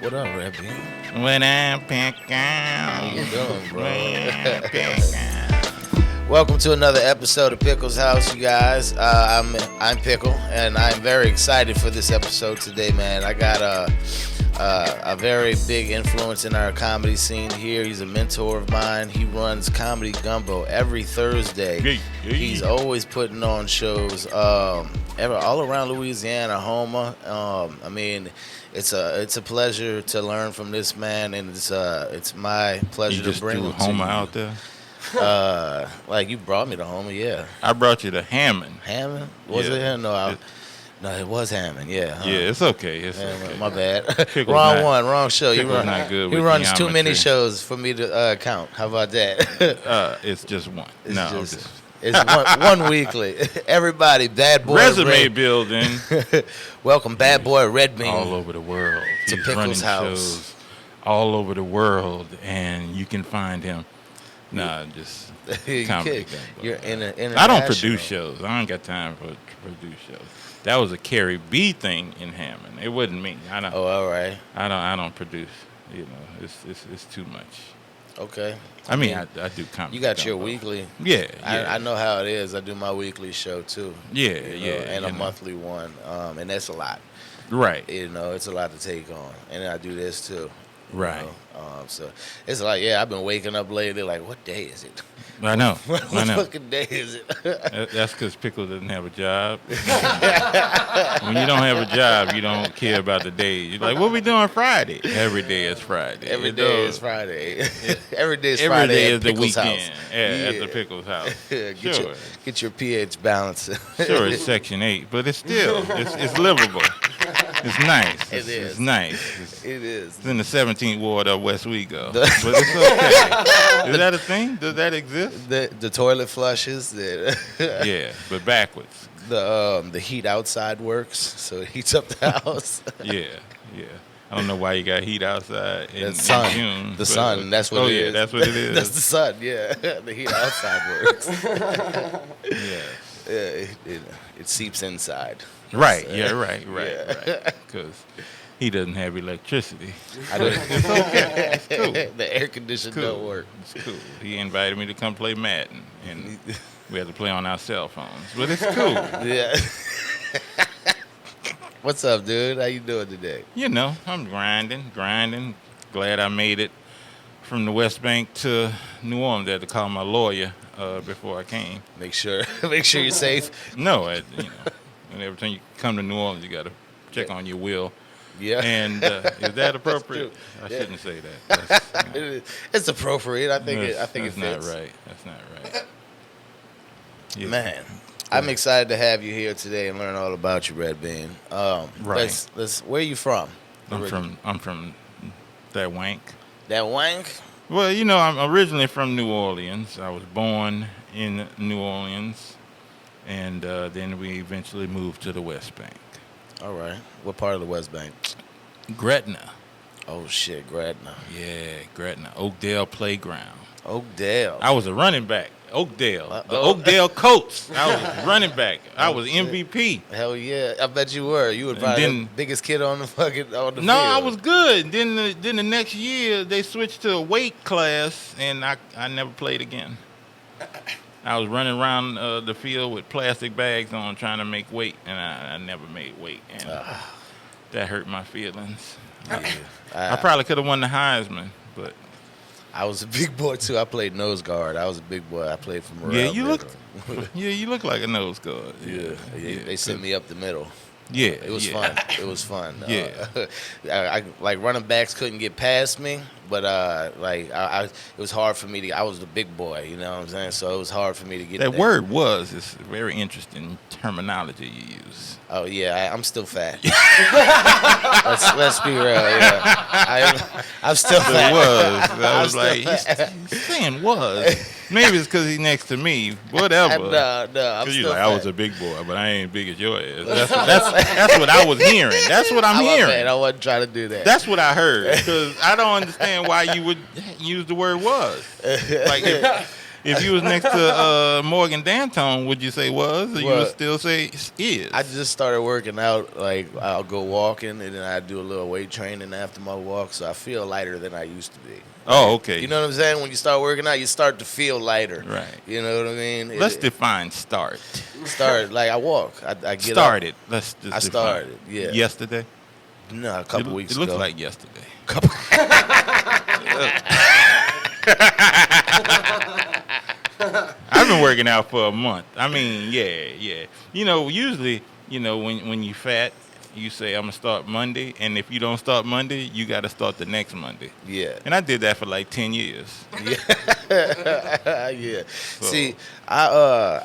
What up, RedBean? What up, Pickles? How you doing, bro? What up, Pickles? Welcome to another episode of Pickles House, you guys. I'm Pickle, and I'm very excited for this episode today, man. I got a very big influence in our comedy scene here. He's a mentor of mine. He runs Comedy Gumbo every Thursday. He's always putting on shows all around Louisiana, Houma. I mean, it's a pleasure to learn from this man, and it's my pleasure to bring him to you. Houma out there? Like you brought me to Houma, yeah. I brought you to Hammond. Hammond? Was it him? No, it was Hammond, yeah. Yeah, it's okay. It's Man, okay. My bad. Wrong wrong show. Not good He with runs too many geometry. shows for me to count. How about that? It's just one. It's one weekly. Everybody, bad boy. Resume building Welcome, bad boy RedBean. all over the world. To He's Pickles' running house. shows all over the world, and you can find him. Nah, just You comedy. kid. You're in. I don't produce shows. I don't got time for produce shows. That was a Carrie B thing in Hammond. It wasn't me. I don't. Oh, all right. I don't produce. You know, it's too much. Okay. I mean, I do comedy. You got your Gumbo. weekly. Yeah, I know how it is. I do my weekly show too. Yeah, And a you know. monthly one. And that's a lot. Right. You know, it's a lot to take on. And I do this too. you Right. know. So it's like, yeah, I've been waking up lately like, what day is it? I know. What I know. fucking day is it? That's because Pickles doesn't have a job. When you don't have a job, you don't care about the day. You're like, what we doing Friday? Every day is Friday. Every It day does. is Friday. Every day is Every Friday day at is the Pickles' weekend house. at the Pickles house. Sure. Get your pH balance. Sure, it's Section 8, but it's still, it's livable. It's nice. It is. It's nice. It is. It's in the 17th ward of West Wego. But it's okay. Is that a thing? Does that exist? The toilet flushes. Yeah, but backwards. The heat outside works, so it heats up the house. Yeah. I don't know why you got heat outside in sun. June. The but- sun. That's what it is. That's what it is. That's the sun. Yeah, the heat outside works. Yeah. It seeps inside. Right. So, Yeah. Right. yeah. Because he doesn't have electricity. I don't- It's okay. It's cool. The air conditioner Cool. don't work. It's cool. He invited me to come play Madden, and we had to play on our cell phones. But it's cool. Yeah. What's up, dude? How you doing today? You know, I'm grinding. Glad I made it from the West Bank to New Orleans. I had to call my lawyer before I came. Make sure you're safe. No, and every time you come to New Orleans, you got to check on your will. Yeah. And is that appropriate? I Yeah. shouldn't say that. That's, It's appropriate. I think it that's fits. not right. That's not right. Yeah. Man, I'm excited to have you here today and learn all about you, RedBean. Right. Let's. Where are you from? I'm from that wank. That wank. Well, you know, I'm originally from New Orleans. I was born in New Orleans, and then we eventually moved to the West Bank. All right. What part of the West Bank? Gretna. Oh shit, Gretna. Yeah, Gretna. Oakdale Playground. Oakdale. I was a running back. Oakdale. The Uh-oh. Oakdale Colts. I was running back. I was shit. MVP. Hell yeah! I bet you were. You were probably then- the biggest kid on the No, field. I was good. Then the next year they switched to a weight class, and I never played again. I was running around the field with plastic bags on, trying to make weight, and I never made weight, and that hurt my feelings. Yeah. I probably could have won the Heisman, but I was a big boy too. I played nose guard. I was a big boy. I played for Morel. yeah, you look like a nose guard. Yeah, they sent me up the middle. Yeah, It was yeah. fun. It was fun. Yeah. I like running backs couldn't get past me, but it was hard for me to. I was the big boy, you know what I'm saying? So it was hard for me to get That there. word is very interesting terminology you use. Oh yeah, I'm still fat. let's be real. Yeah, I'm still It fat. was. I I'm was still like, fat. he's saying was. Maybe it's because he's next to me. Whatever. No, I'm Because you're still like, fat. I was a big boy, but I ain't big as your ass. That's what I was hearing. That's what I'm I wasn't, hearing. I wasn't trying to do that. That's what I heard. Because I don't understand why you would use the word was. Like, If you was next to Morgan D'Antone, would you say was, or you would still say is? I just started working out. Like I'll go walking, and then I do a little weight training after my walk, so I feel lighter than I used to be. Oh, okay. You know what I'm saying? When you start working out, you start to feel lighter. Right. You know what I mean? Let's define start. Start like I walk. I get started. up. Let's just. I started. Yeah. Yesterday. No, a couple weeks ago. It looks like yesterday. I've been working out for a month. I mean, yeah. You know, usually, when you fat, you say, I'm going to start Monday. And if you don't start Monday, you got to start the next Monday. Yeah. And I did that for like 10 years. Yeah. Yeah. So. See, I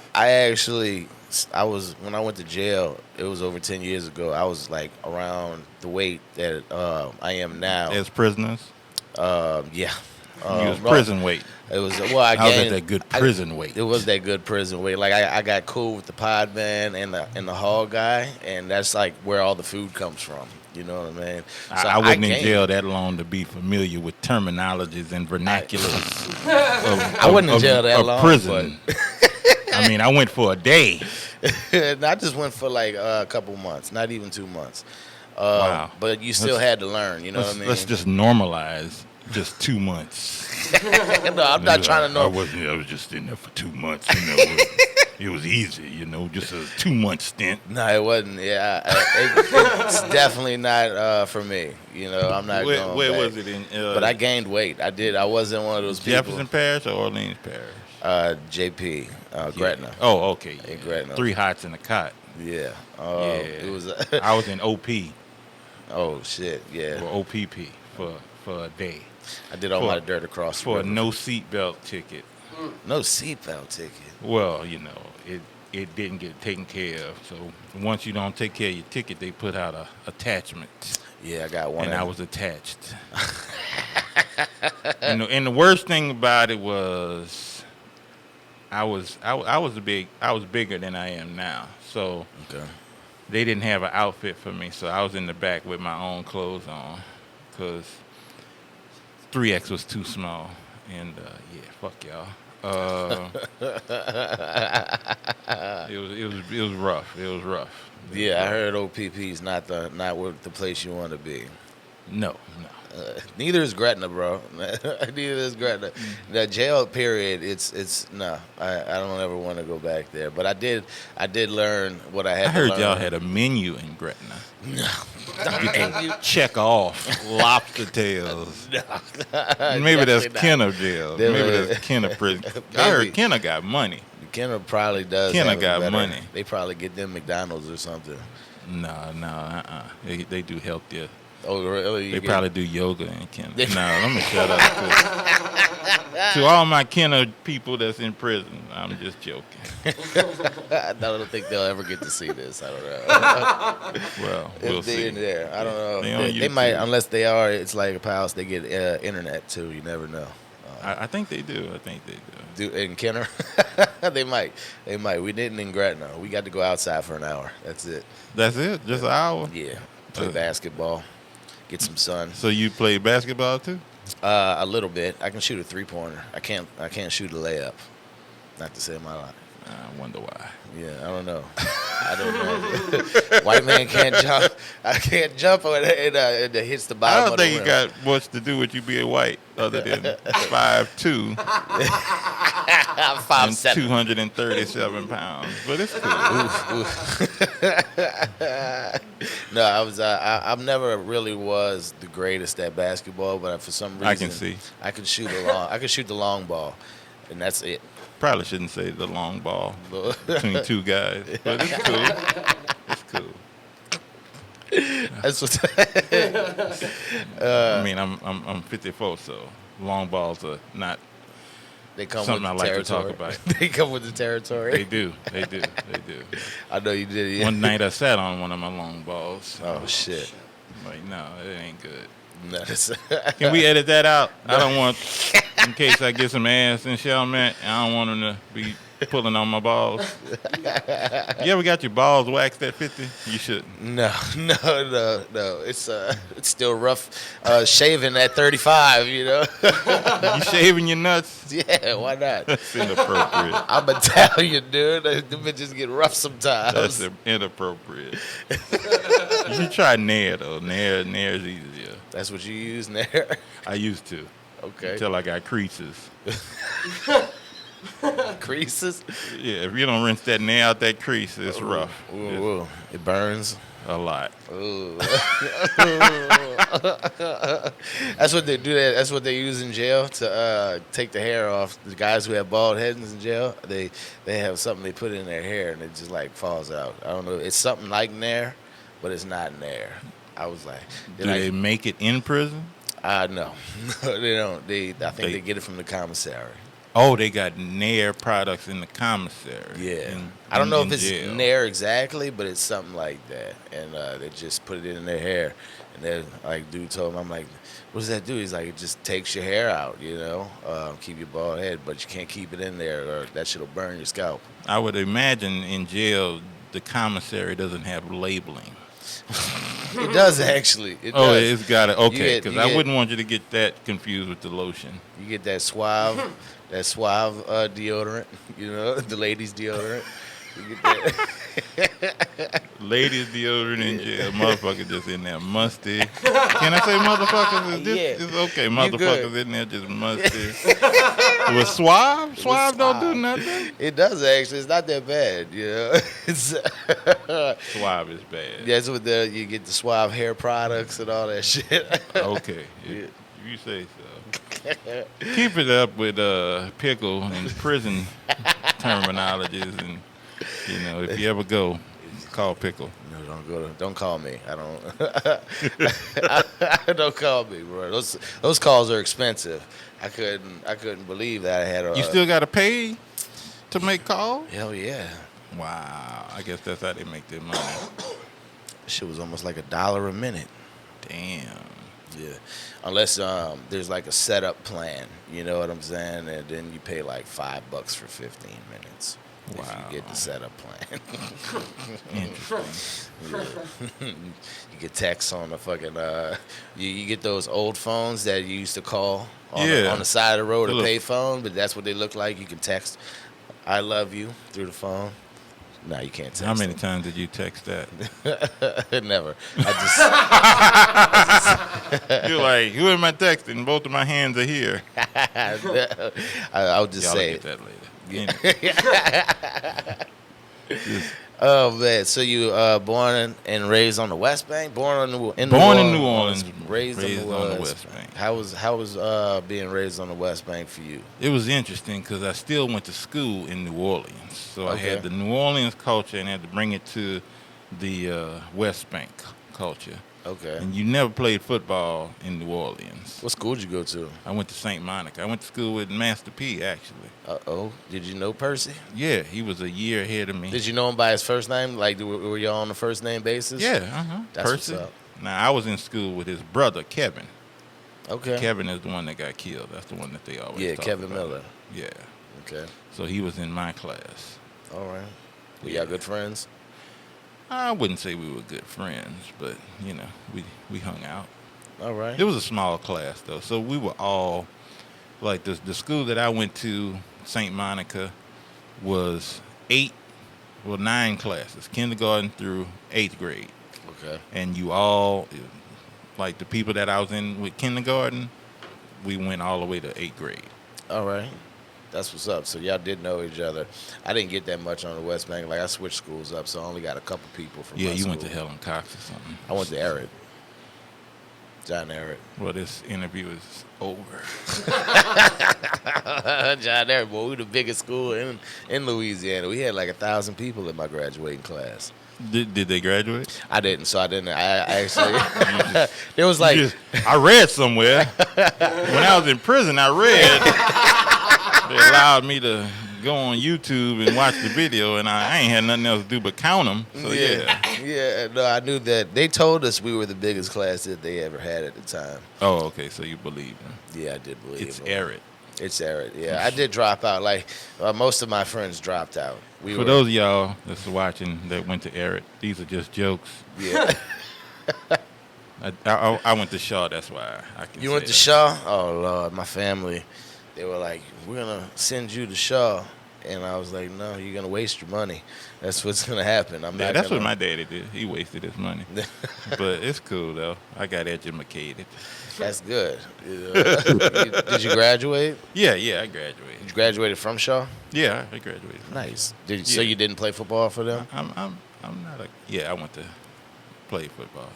was, when I went to jail, it was over 10 years ago. I was like around the weight that I am now. As prisoners? Yeah. You was prison weight. It was I was at that good prison weight. It was that good prison weight. Like I got cool with the pod man and the hall guy, and that's like where all the food comes from. You know what I mean? So I wasn't in jail that long to be familiar with terminologies and vernaculars. I wasn't in jail that long. Prison. I mean, I went for a day. I just went for like a couple months, not even 2 months. Wow. But you still had to learn. You know what I mean? Let's just normalize. Just 2 months. No, I'm not trying to know. I was just in there for 2 months. It was easy, just a 2 month stint. No, it wasn't. Yeah, it's definitely not for me. I'm not going Where back. was it in? But I gained weight. I did. I wasn't one of those Jefferson people. Parish or Orleans Parish? JP, Gretna. Oh, okay. Yeah. In Gretna. 3 hots in a cot. Yeah. It was. I was in OP. Oh shit! Yeah. Or OPP for a day. I did all my dirt across for a no seatbelt ticket. No seatbelt ticket. Well, it didn't get taken care of. So once you don't take care of your ticket, they put out a attachment. Yeah, I got one. And I was attached. And the worst thing about it was, I was bigger than I am now. So they didn't have an outfit for me. So I was in the back with my own clothes on, because 3X was too small, and fuck y'all. It was rough. It was rough. Yeah, I heard OPP's not what the place you want to be. No. Neither is Gretna, bro. Neither is Gretna. The jail period, it's no. I don't ever want to go back there. But I did learn what I had to learn. I heard y'all had a menu in Gretna. No. You can check off lobster tails. No. Maybe that's Kenner jail. Maybe that's Kenner prison. I heard Kenner got money. Kenner probably does. Kenner got money. They probably get them McDonald's or something. No. They do healthier. Oh, really? They probably do yoga in Kenner. No, let me shut up. To all my Kenner people that's in prison, I'm just joking. I don't think they'll ever get to see this. I don't know. Well, we'll see. There. I don't know. They might, unless they are. It's like a palace. They get internet too. You never know. I think they do. Do in Kenner? They might. We didn't in Gretna. We got to go outside for an hour. That's it. That's it? Just an hour? Yeah. Play basketball. Get some sun. So you play basketball too? A little bit. I can shoot a 3-pointer. I can't shoot a layup. Not to say my life. I wonder why. Yeah, I don't know. White man can't jump. I can't jump when it hits the bottom. I don't think it got much to do with you being white, other than 5'2", 5'7", 237 pounds. But it's cool. No, I never really was the greatest at basketball, but for some reason I can see. I can shoot the long ball, and that's it. Probably shouldn't say the long ball between two guys, but it's cool. That's what. I mean, I'm 54, so long balls are not. They come something with the I like territory. To talk about. They come with the territory. They do. I know you did. Yeah. One night I sat on one of my long balls. Oh shit! Like, no, it ain't good. No, can we edit that out? No. I don't want, in case I get some ass and shit, man. I don't want them to be pulling on my balls. You ever got your balls waxed at 50? You shouldn't. No. It's still rough. Shaving at 35, you know. You shaving your nuts? Yeah, why not? That's inappropriate. I'm Italian, dude. Them bitches get rough sometimes. That's inappropriate. You should try Nair, though. Nair's easier. That's what you use there? I used to. Okay. Until I got creases. Creases? Yeah, if you don't rinse that nail out that crease, it's rough. Ooh. It burns. A lot. Ooh. That's what they do. That's what they use in jail to take the hair off. The guys who have bald heads in jail, they have something they put in their hair and it just like falls out. I don't know. It's something like Nair, but it's not Nair. I was like, do they make it in prison? No, they don't. I think they get it from the commissary. Oh, they got Nair products in the commissary. Yeah. I don't know if it's jail. Nair exactly, but it's something like that. And they just put it in their hair. And then, like, dude told him, I'm like, what does that do? He's like, it just takes your hair out, you know, keep your bald head, but you can't keep it in there or that shit will burn your scalp. I would imagine in jail, the commissary doesn't have labeling. It does, actually. It does. Does. It's got it. Okay, because I wouldn't want you to get that confused with the lotion. You get that Suave deodorant, you know, the ladies' deodorant. You get that. Ladies' deodorant in jail. Motherfucker just in there musty. Can I say motherfuckers? It's okay. Motherfuckers in there just musty. With Suave? Suave don't do nothing? It does, actually. It's not that bad, you know. Suave is bad. That's what you get the Suave hair products and all that shit. Okay. If you say so. Keep it up with Pickle and prison terminologies, and you know, if you ever go, call Pickle. No, don't call me. I don't. Don't call me, bro. Those calls are expensive. I couldn't believe that I had. You still got to pay to make calls? Hell yeah. Wow. I guess that's how they make their money. Shit was almost like $1 a minute. Damn. Yeah, unless there's like a setup plan, you know what I'm saying, and then you pay like $5 for 15 minutes. Wow. If you get the setup plan. Interesting. You get texts on the fucking you get those old phones that you used to call on the side of the road, a pay phone, but that's what they look like. You can text "I love you" through the phone. No, you can't text. How many times did you text that? Never. You're like, who am I texting? Both of my hands are here. I'll just say it. Get that later. Oh man, so you born and raised on the West Bank? Born in New Orleans, raised on the West Bank. How was being raised on the West Bank for you? It was interesting because I still went to school in New Orleans, so I had the New Orleans culture and had to bring it to the West Bank culture. Okay. And you never played football in New Orleans. What school did you go to? I went to St. Monica. I went to school with Master P, actually. Uh-oh. Did you know Percy? Yeah, he was a year ahead of me. Did you know him by his first name? Like, were y'all on a first name basis? Yeah, That's Percy. what's up. Now, I was in school with his brother, Kevin. Okay. Kevin is the one that got killed. That's the one that they always talk Kevin about. Miller. Yeah. Okay. So he was in my class. All right. Were y'all good friends? I wouldn't say we were good friends, but, you know, we hung out. All right. It was a small class, though. So we were all, like, the school that I went to, St. Monica, was 9 classes, kindergarten through 8th grade. Okay. And you all, like, the people that I was in with kindergarten, we went all the way to 8th grade. All right. That's what's up. So y'all did know each other. I didn't get that much on the West Bank. Like, I switched schools up, so I only got a couple people from my you school. went to Helen Cox or something. I went to Everett. John Everett. Well, this interview is over. John Everett, boy, we the biggest school in Louisiana. We had like 1,000 people in my graduating class. Did they graduate? I didn't, so I didn't. I actually, there was like... I read somewhere. When I was in prison, I read... They allowed me to go on YouTube and watch the video, and I ain't had nothing else to do but count them. So yeah. No, I knew that. They told us we were the biggest class that they ever had at the time. Oh, okay. So you believe them? Yeah, I did believe it's them. Everett. It's arid. Yeah, I did drop out. Like most of my friends dropped out. For those of y'all that's watching that went to Eric, these are just jokes. Yeah. I went to Shaw. That's why I can. You went to Shaw? Oh Lord, my family. They were like, "We're gonna send you to Shaw," and I was like, "No, you're gonna waste your money. That's what's gonna happen." That's what my daddy did. He wasted his money, but it's cool though. I got educated. That's good. Did you graduate? Yeah, I graduated. You graduated from Shaw? Yeah, I graduated. Nice. So you didn't play football for them? I'm not a. Yeah, I went to play football.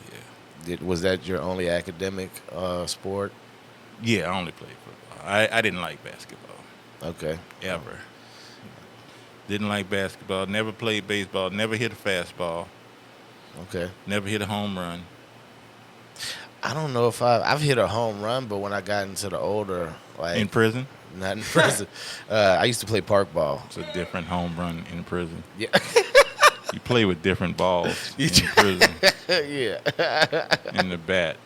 Yeah. Was that your only academic sport? Yeah, I only played football. I didn't like basketball. Okay. Ever. Didn't like basketball. Never played baseball. Never hit a fastball. Okay. Never hit a home run. I don't know if I've hit a home run, but when I got into the older, like In prison? not in prison, I used to play park ball. It's a different home run in prison. Yeah. You play with different balls in prison. Yeah. In the bat.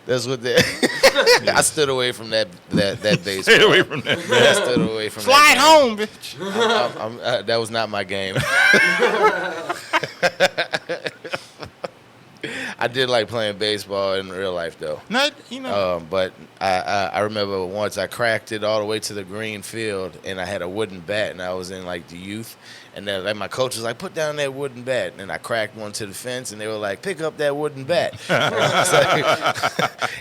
That's what they. I stood away from that baseball. Stay away from that I bat. stood away from Slide that home, bitch. that was not my game. I did like playing baseball in real life, though. Not, But I remember once I cracked it all the way to the green field, and I had a wooden bat, and I was in like the youth, and then like my coach was like, "Put down that wooden bat," and I cracked one to the fence, and they were like, "Pick up that wooden bat."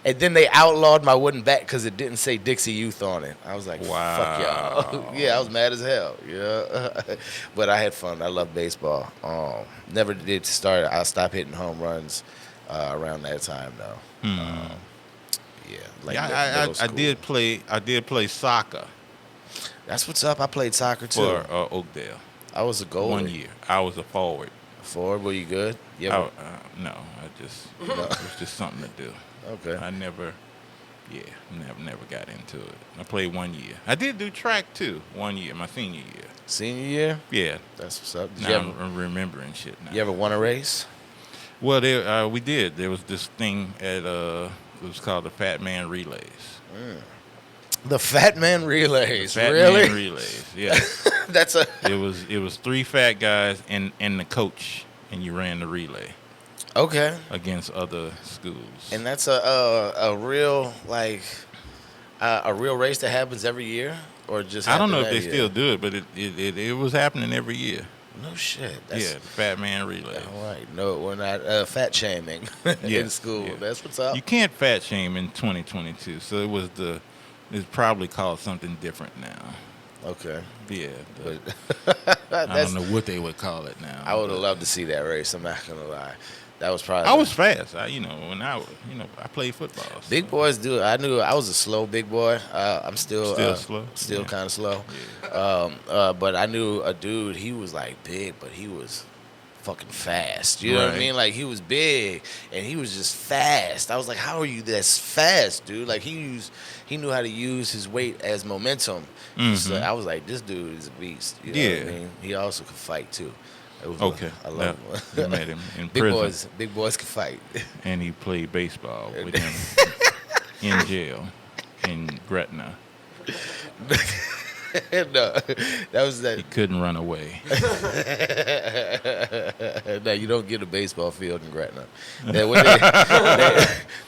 And then they outlawed my wooden bat because it didn't say Dixie Youth on it. I was like, Wow. "Fuck y'all!" Yeah, I was mad as hell. Yeah, but I had fun. I love baseball. Never did start. I stopped hitting home runs. Around that time, though. Yeah, like yeah, I did play. I did play soccer That's what's up. I played soccer too. for Oakdale. I was a goalie. 1 year. I was a forward. Forward, were you good? Yeah. No, it was just something to do. Okay. I never got into it. I played 1 year. I did do track too. 1 year, my senior year. Senior year? Yeah. That's what's up. Now I'm remembering shit now. You ever won a race? Well, we did. There was this thing at it was called the Fat Man Relays. The Fat Man Relays. Fat Really? Man Relays. Yeah. That's a. It was three fat guys and the coach, and you ran the relay Okay. against other schools. And that's a real a real race that happens every year, or just I don't know if happened they that still year? do it, but it was happening every year. No shit. Yeah, the Fat Man Relay. All right. No, we're not fat shaming in Yes, school. yeah. That's what's up. You can't fat shame in 2022, so it's probably called something different now. Okay. Yeah, But I don't know what they would call it now. I would have loved to see that race. I'm not gonna lie. That was probably. I was fast. I played football. so- Big boys do. I knew I was a slow big boy. I'm still slow. Still Yeah. kind of slow. But I knew a dude. He was like big, but he was fucking fast. You know what I Right. mean? Like he was big and he was just fast. I was like, how are you this fast, dude? Like he knew how to use his weight as momentum. So I was like, this dude is a beast. You know what I Yeah. mean? He also could fight too. It was Okay. I love You him. met him in Big prison, big boys can fight. and he played baseball with him in jail in Gretna. No, that was that. He couldn't run away. No, you don't get a baseball field in Gretna.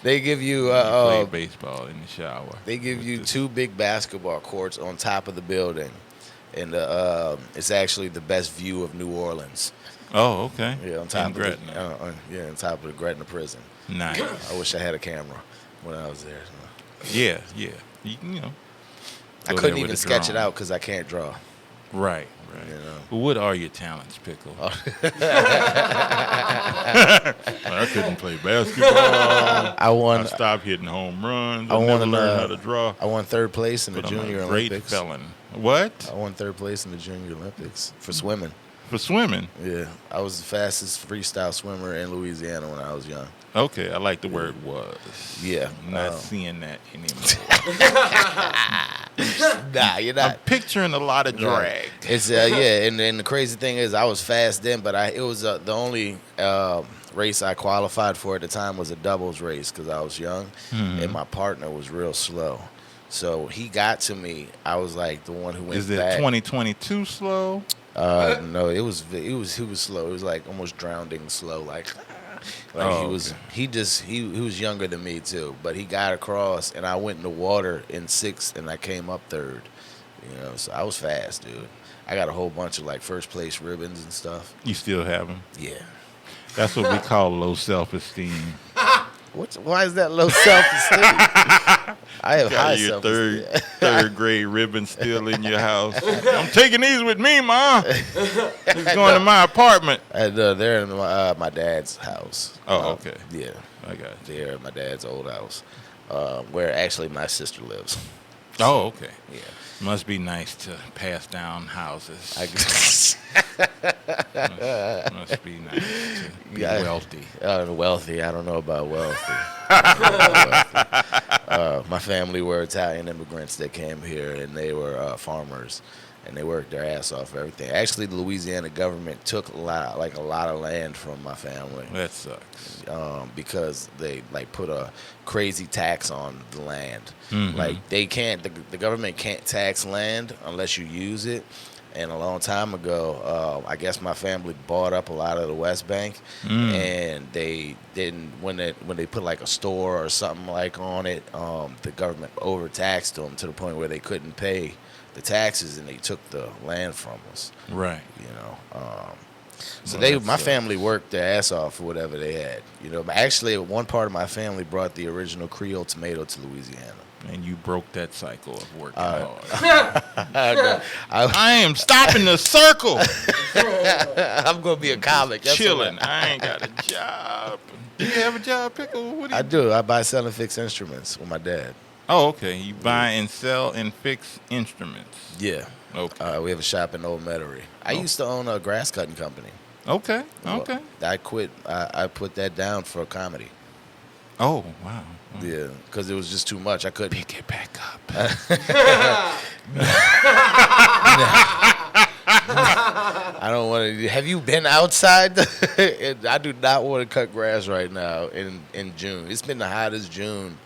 They give you He played baseball in the shower. they give with you this- 2 big basketball courts on top of the building, and it's actually the best view of New Orleans. Oh, okay. Yeah, on top in of Gretna. on top of the Gretna prison. Nice. I wish I had a camera when I was there. Yeah. You know. I go couldn't there even with a sketch it drone. out because I can't draw. Right. You know. Well, what are your talents, Pickle? Oh. I couldn't play basketball. I won. I stopped hitting home runs. I I never won, learned how to draw. I won 3rd place in the But I'm Junior a great Olympics. felon. What? I won 3rd place in the Junior Olympics for swimming. For swimming? Yeah, I was the fastest freestyle swimmer in Louisiana when I was young. Okay, I like the word was. Yeah, I'm not seeing that anymore. Nah, you're I'm not. picturing a lot of drag. It's yeah, and the crazy thing is, I was fast then, but it was the only race I qualified for at the time was a doubles race because I was young, and my partner was real slow. So he got to me. I was like the one who went Is it back. 2022 slow? No, he was slow. It was like almost drowning slow. Like he was younger than me too. But he got across, and I went in the water in 6th, and I came up 3rd. So I was fast, dude. I got a whole bunch of like first place ribbons and stuff. You still have them? Yeah. That's what we call low self-esteem. Why is that low self-esteem? I have high Got your self-esteem. third grade ribbon still in your house. I'm taking these with me, Ma. He's going to my apartment. They're in my dad's house. Oh, okay. Yeah. I got you. They're at my dad's old house, where actually my sister lives. Oh, okay. Yeah. Must be nice to pass down houses. Must be nice to be wealthy. Wealthy. I don't know about wealthy. My family were Italian immigrants that came here, and they were farmers, and they worked their ass off for everything. Actually, the Louisiana government took a lot of land from my family. That sucks. Because they put a crazy tax on the land. Mm-hmm. Like they can't, the government can't tax land unless you use it. And a long time ago, I guess my family bought up a lot of the West Bank, and they didn't when they put like a store or something like on it. The government overtaxed them to the point where they couldn't pay the taxes, and they took the land from us. Right. So my family worked their ass off for whatever they had. Actually, one part of my family brought the original Creole tomato to Louisiana. And you broke that cycle of working hard. I am stopping the circle. I'm gonna be a comic. That's Chilling. I ain't got a job. Do you have a job, Pickle? I do. I buy, sell, and fix instruments with my dad. Oh, okay. You buy and sell and fix instruments. Yeah. Okay. We have a shop in Old Metairie. I used to own a grass cutting company. Okay. Well, Okay. I quit. I put that down for comedy. Oh, wow. Yeah, because it was just too much. I couldn't pick it back up. I don't want to. Have you been outside? I do not want to cut grass right now in June. It's been the hottest June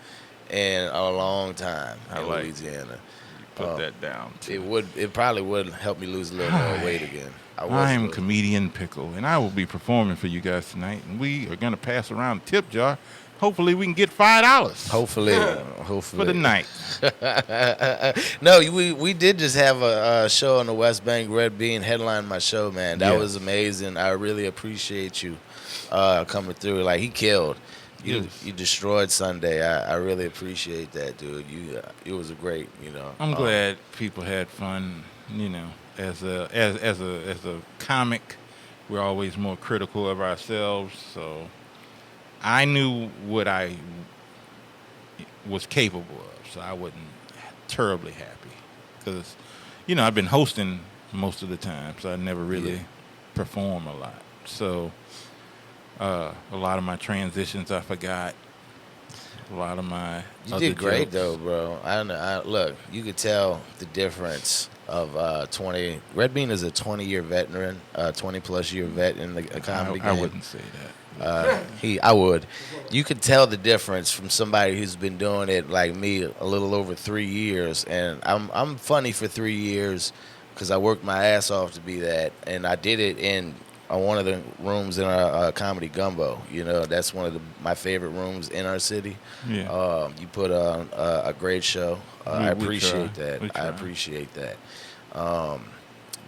in a long time in Louisiana. Put that down. Too. It probably would help me lose a little more weight again. I am comedian Pickle, and I will be performing for you guys tonight. And we are going to pass around a tip jar. Hopefully we can get $5. Hopefully for the night. No, we did just have a show on the West Bank. RedBean headlined my show, man. That was amazing. I really appreciate you coming through. Like he killed. You destroyed Sunday. I really appreciate that, dude. It was a great. I'm glad people had fun. As a comic, we're always more critical of ourselves. So I knew what I was capable of, so I wasn't terribly happy because, I've been hosting most of the time, so I never really perform a lot. So a lot of my transitions I forgot. A lot of my You did great though, bro. Look, you could tell the difference of 20. RedBean is a 20-year veteran, 20-plus year vet in the comedy game. I wouldn't say that. I would. You could tell the difference from somebody who's been doing it like me a little over 3 years, and I'm funny for 3 years because I worked my ass off to be that, and I did it in one of the rooms in our comedy gumbo. That's one of my favorite rooms in our city. Yeah. You put on a great show. I appreciate that. I appreciate that.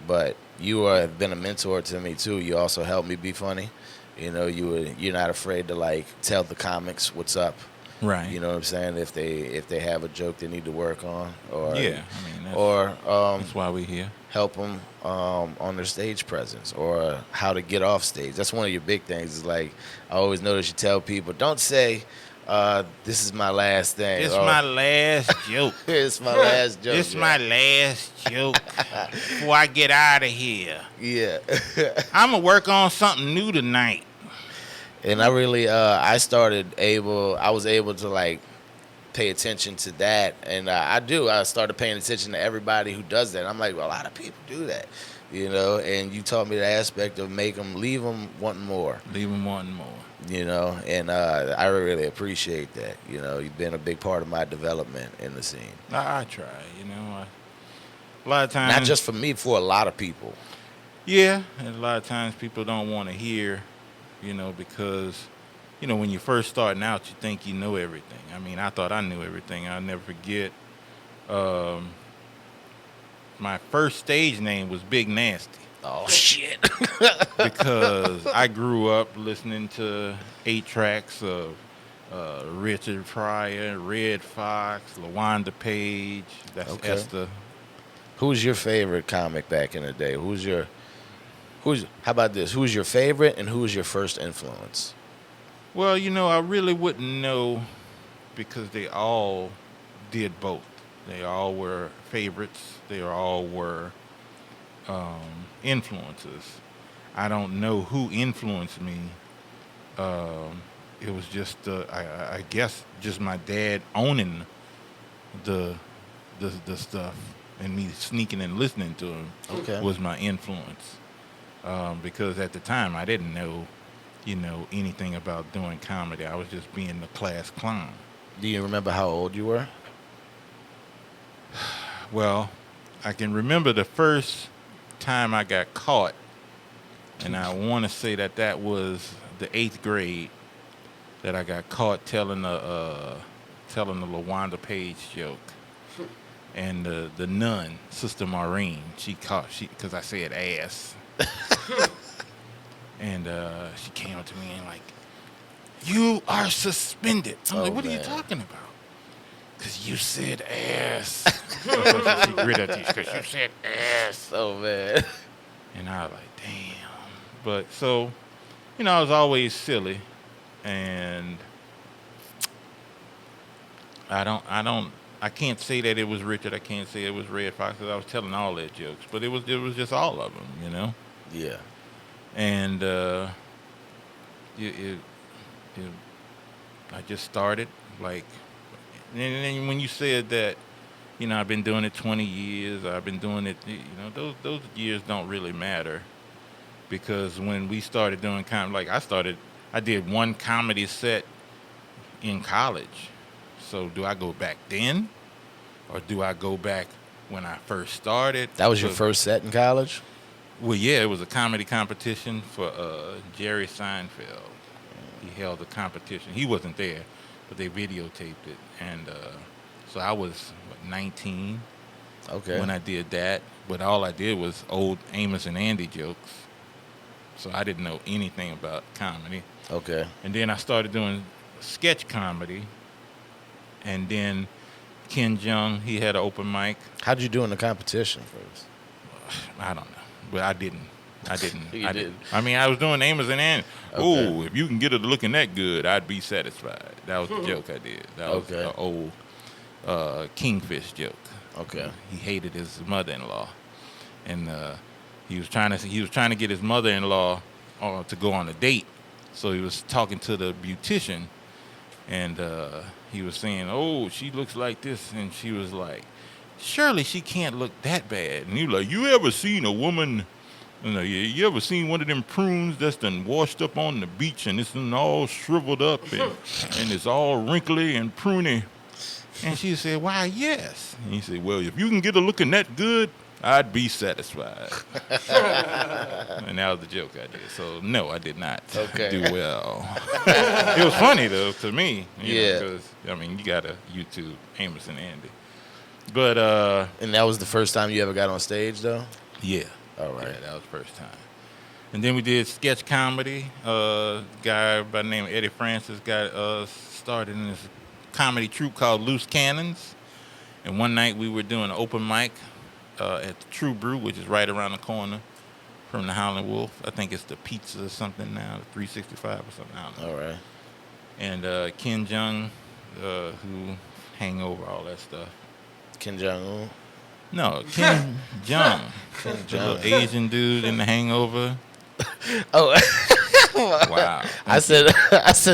But you have been a mentor to me too. You also helped me be funny. You're not afraid to tell the comics what's up. Right. You know what I'm saying? If they have a joke they need to work on, or that's why we're here. Help them on their stage presence or how to get off stage. That's one of your big things. Is I always notice you tell people, don't say, this is my last thing. It's my last joke. It's my last joke. It's my last joke before I get out of here. Yeah. I'm going to work on something new tonight. And I really, I was able to pay attention to that. And I started paying attention to everybody who does that. I'm like, well, a lot of people do that. You know, and you taught me the aspect of leave them wanting more. Leave them wanting more. You know, and I really appreciate that. You know, you've been a big part of my development in the scene. I try, you know. A lot of times, not just for me, for a lot of people. Yeah, and a lot of times people don't want to hear, you know, because, you know, when you're first starting out, you think you know everything. I mean, I thought I knew everything. I'll never forget. My first stage name was Big Nasty. Oh, shit. Because I grew up listening to 8 tracks of Richard Pryor, Red Fox, LaWanda Page. That's Okay. Esther. Who's your favorite comic back in the day? How about this? Who's your favorite and who's your first influence? Well, you know, I really wouldn't know because they all did both. They all were favorites. They all were influences. I don't know who influenced me. It was just, I guess, just my dad owning the stuff and me sneaking and listening to him was my influence. Because at the time I didn't know, you know, anything about doing comedy. I was just being the class clown. Do you remember how old you were? Well, I can remember the first time I got caught, and I want to say that was the 8th grade that I got caught telling the LaWanda Page joke. And the nun, Sister Maureen, because I said ass. And she came up to me and like, you are suspended. I'm like, what are you talking about? Because you said ass. She gritted her teeth because you said ass. Oh, man. And I was like, damn. But so, you know, I was always silly. And I can't say that it was Richard. I can't say it was Red Fox because I was telling all their jokes. But it was just all of them, you know? Yeah. And I just started, like, and then when you said that, you know, I've been doing it 20 years, I've been doing it, you know, those years don't really matter. Because when we started doing comedy, like I did one comedy set in college. So do I go back then? Or do I go back when I first started? That was your first set in college? Well, yeah, it was a comedy competition for Jerry Seinfeld. He held a competition. He wasn't there, but they videotaped it. And so I was, 19 when I did that. But all I did was old Amos and Andy jokes. So I didn't know anything about comedy. Okay. And then I started doing sketch comedy. And then Ken Jeong, he had an open mic. How'd you do in the competition first? I don't know. But I didn't. You didn't. I mean, I was doing Amos and Andy. Okay. Oh, if you can get it looking that good, I'd be satisfied. That was the joke I did. That was Okay. an old Kingfish joke. Okay. He hated his mother-in-law, and he was trying to get his mother-in-law to go on a date. So he was talking to the beautician, and he was saying, "Oh, she looks like this," and she was like, "Surely she can't look that bad." And he was like, "You ever seen a woman? You ever seen one of them prunes that's done washed up on the beach and it's done all shriveled up and it's all wrinkly and pruny?" And she said, "Why, yes." And he said, "Well, if you can get her looking that good, I'd be satisfied." And that was the joke I did. So, no, I did not do well. It was funny, though, to me. Because, I mean, you got to YouTube Amos and Andy. But, And that was the first time you ever got on stage, though? yeah. All right. Yeah, that was the first time. And then we did sketch comedy. Guy by the name of Eddie Francis got started in this comedy troupe called Loose Cannons. And one night we were doing an open mic at the True Brew, which is right around the corner from the Howlin' Wolf. I think it's the Pizza or something now, the 365 or something. I don't know. All right. And Ken Jeong, who Hangover, all that stuff. Kim Jong-un? No, Ken Jeong. The little Asian dude in the Hangover. Oh. Wow. I said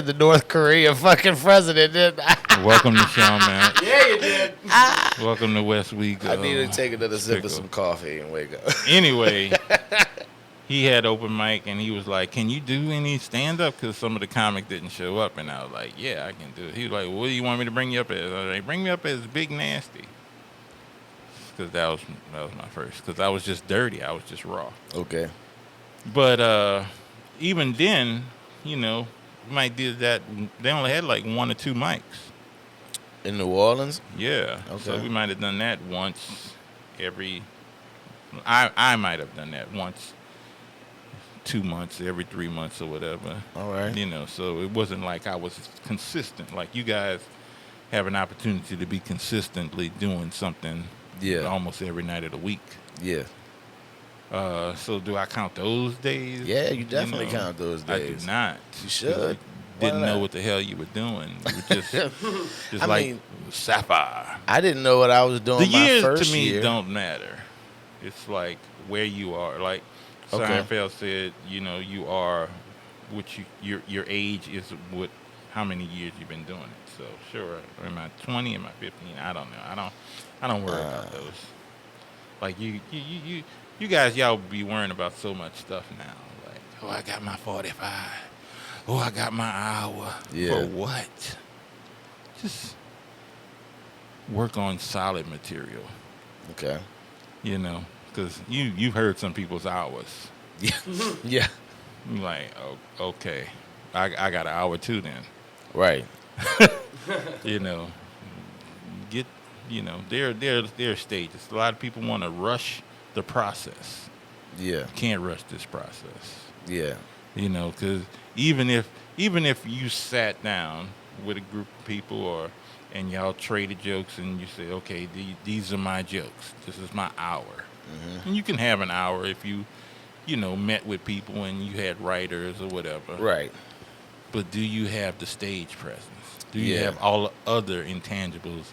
the North Korea fucking president, didn't I? Welcome to Sean, man. Yeah, you did. Welcome to West Week. I need to take another sip of Pickle. some coffee and wake up. Anyway, he had open mic, and he was like, "Can you do any stand up?" Because some of the comic didn't show up, and I was like, "Yeah, I can do it." He was like, "What do you want me to bring you up as?" I was like, "Bring me up as Big Nasty," because that was my first. Because I was just dirty. I was just raw. Okay. But even then, might did that. They only had like 1 or 2 mics. In New Orleans? Yeah. Okay. So we might have done that once every. I might have done that once, 2 months, every 3 months or whatever. All right. So it wasn't like I was consistent. Like you guys have an opportunity to be consistently doing something. Yeah. Almost every night of the week. Yeah. So do I count those days? Yeah, you definitely count those I days. do not. You should. Didn't Why know not? what the hell you were doing. You were just I like mean, Sapphire. I didn't know what I was doing The my years first to me year. don't matter. It's like where you are. Like Okay. Seinfeld said, you are what your age is what how many years you've been doing it. So sure, am I 20? Am I 15? I don't know. I don't worry about those. Like you guys, y'all be worrying about so much stuff now. Like, oh, I got my 45. Oh, I got my hour. Yeah. For what? Just work on solid material. Okay. Because you've heard some people's hours. Yeah. Yeah. You're like, oh, okay, I got an hour too then. Right. Get, there are stages. A lot of people want to rush the process. Yeah. Can't rush this process. Yeah. Because even if you sat down with a group of people and y'all traded jokes and you say, okay, these are my jokes. This is my hour. Mm-hmm. And you can have an hour if you met with people and you had writers or whatever. Right. But do you have the stage presence? Do you Yeah. have all the other intangibles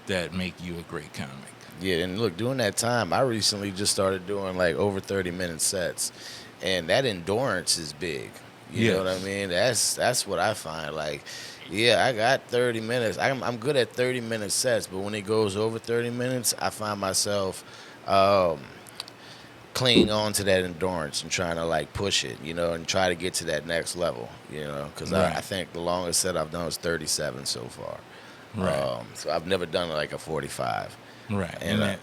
that make you a great comic? Yeah, and look, during that time, I recently just started doing like over 30-minute sets, and that endurance is big. You know what I Yes. mean? That's what I find. Like, yeah, I got 30 minutes. I'm good at 30-minute sets, but when it goes over 30 minutes, I find myself clinging on to that endurance and trying to like push it, and try to get to that next level, because Right. I think the longest set I've done was 37 so far. Right. So I've never done like a 45. Right. And And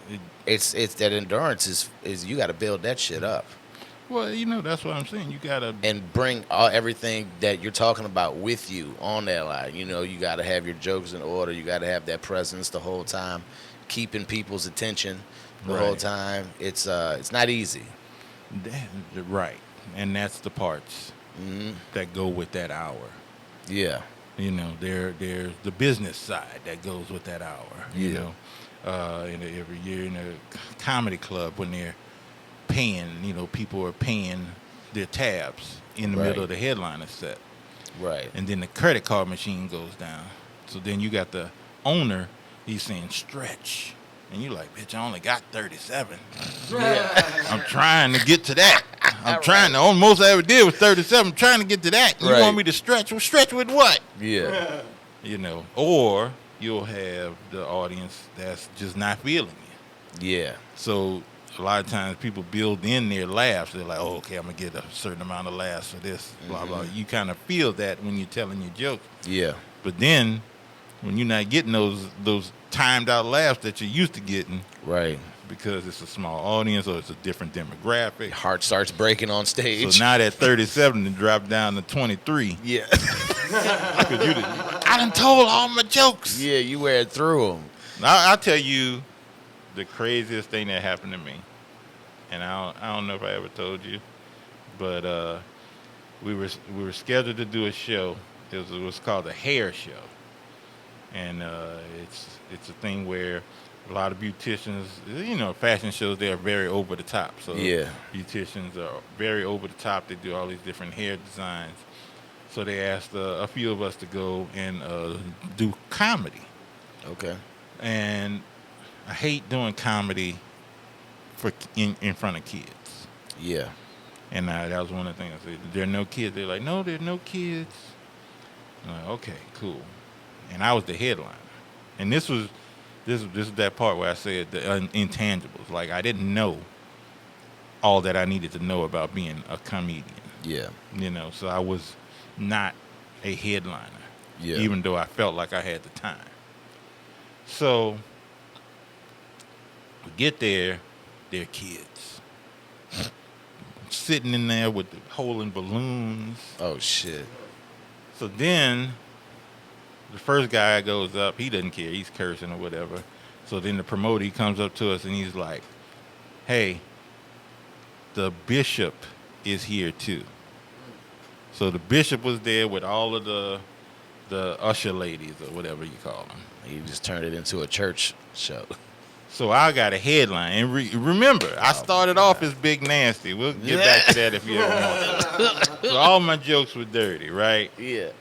it's that endurance is you got to build that shit up well, that's what I'm saying. You gotta. and bring everything that you're talking about with you on that line. You got to have your jokes in order. You got to have that presence the whole time, keeping people's attention the whole Right. time. It's not easy. Right. And that's the parts Hmm. that go with that hour. Yeah. There's the business side that goes with that hour. Yeah. Every year in a comedy club when they're paying, people are paying their tabs in the Right. middle of the headliner set. Right. And then the credit card machine goes down. So then you got the owner, he's saying stretch. And you're like, bitch, I only got 37. Yeah. I'm trying to get to that. I'm trying to, the most I ever did was 37. I'm trying to get to that. You Right. want me to stretch? Well, stretch with what? Yeah. Or you'll have the audience that's just not feeling you. Yeah. So a lot of times people build in their laughs. They're like, oh, okay, I'm going to get a certain amount of laughs for this, blah, blah. You kind of feel that when you're telling your jokes. Yeah. But then when you're not getting those timed out laughs that you're used to getting Right. because it's a small audience or it's a different demographic. Heart starts breaking on stage. So now that 37 to drop down to 23. Yeah. I done told all my jokes. Yeah, you wear through them. I'll tell you the craziest thing that happened to me. And I don't know if I ever told you, but we were scheduled to do a show. It was called the Hair Show. And it's a thing where a lot of beauticians, fashion shows, they are very over the top. So Yeah. beauticians are very over the top. They do all these different hair designs. So they asked a few of us to go and do comedy. Okay. And I hate doing comedy in front of kids. Yeah. And that was one of the things I said. There are no kids. They're like, no, there are no kids. I'm like, okay, cool. and I was the headliner. And this is that part where I said the intangibles. Like, I didn't know all that I needed to know about being a comedian. Yeah. You know, so I was not a headliner, even though I felt like I had the time. So we get there, they're kids. Sitting in there with holding balloons. Oh, shit. So then the first guy goes up. He doesn't care. He's cursing or whatever. So then the promoter, he comes up to us and he's like, hey, the bishop is here too. So the bishop was there with all of the usher ladies or whatever you call them. You just turned it into a church show. So I got a headline. And remember, I started off as Big Nasty. We'll get back to that if you ever want to. So all my jokes were dirty, right? Yeah.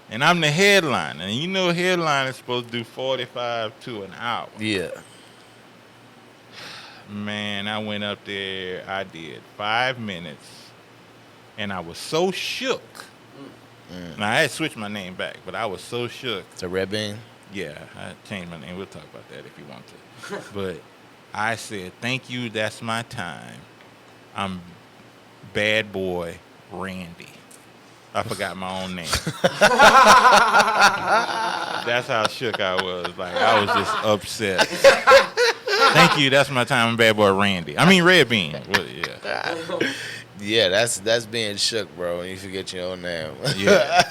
And I'm the headliner. And you know, headliner is supposed to do 45 to an hour. Yeah. Man, I went up there. I did 5 minutes. And I was so shook. Now, I had switched my name back, but I was so shook. To RedBean? Yeah, I changed my name. We'll talk about that if you want to. But I said, thank you, that's my time. I'm bad boy Randy. I forgot my own name. That's how shook I was. Like, I was just upset. Thank you, that's my time. I'm bad boy Randy. I mean, RedBean. Well, yeah. Yeah, that's being shook, bro, when you forget your own name. Yeah.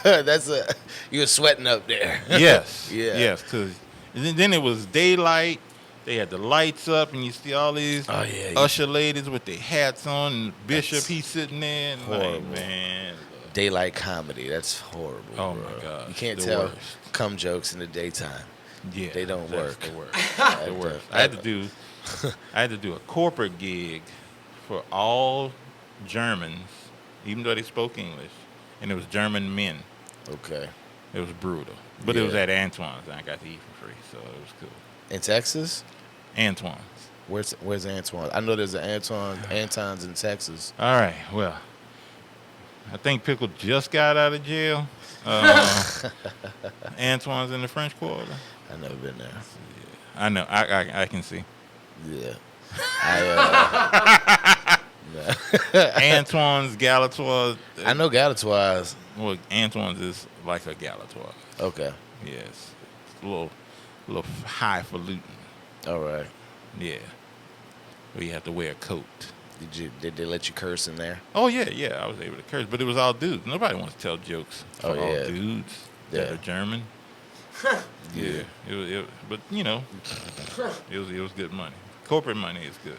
You were sweating up there. Yes. Yeah. Yes, because then it was daylight. They had the lights up, and you see all these usher ladies with their hats on, and Bishop, he's sitting there. And horrible. like, man. Daylight comedy, that's horrible. Oh, bro. my God. You can't tell cum jokes in the daytime. Yeah. They don't work. The worst. The worst. I had to do a corporate gig for all Germans, even though they spoke English, and it was German men. Okay. It was brutal. But it was at Antoine's, and I got to eat for free, so it was cool. In Texas? Antoine's. Where's Antoine? I know there's an Anton's in Texas. All right, well, I think Pickle just got out of jail. Antoine's in the French Quarter. I've never been there. Yeah. I know. I can see. Yeah. Antoine's, Galatoire's. I know Galatoire's. Well, Antoine's is like a Galatoire. Okay. Yes. It's a little highfalutin. All right. Yeah. Where you have to wear a coat. Did they let you curse in there? Oh, yeah. I was able to curse. But it was all dudes. Nobody wants to tell jokes for all dudes that are German. Yeah. But, you know, it was good money. Corporate money is good.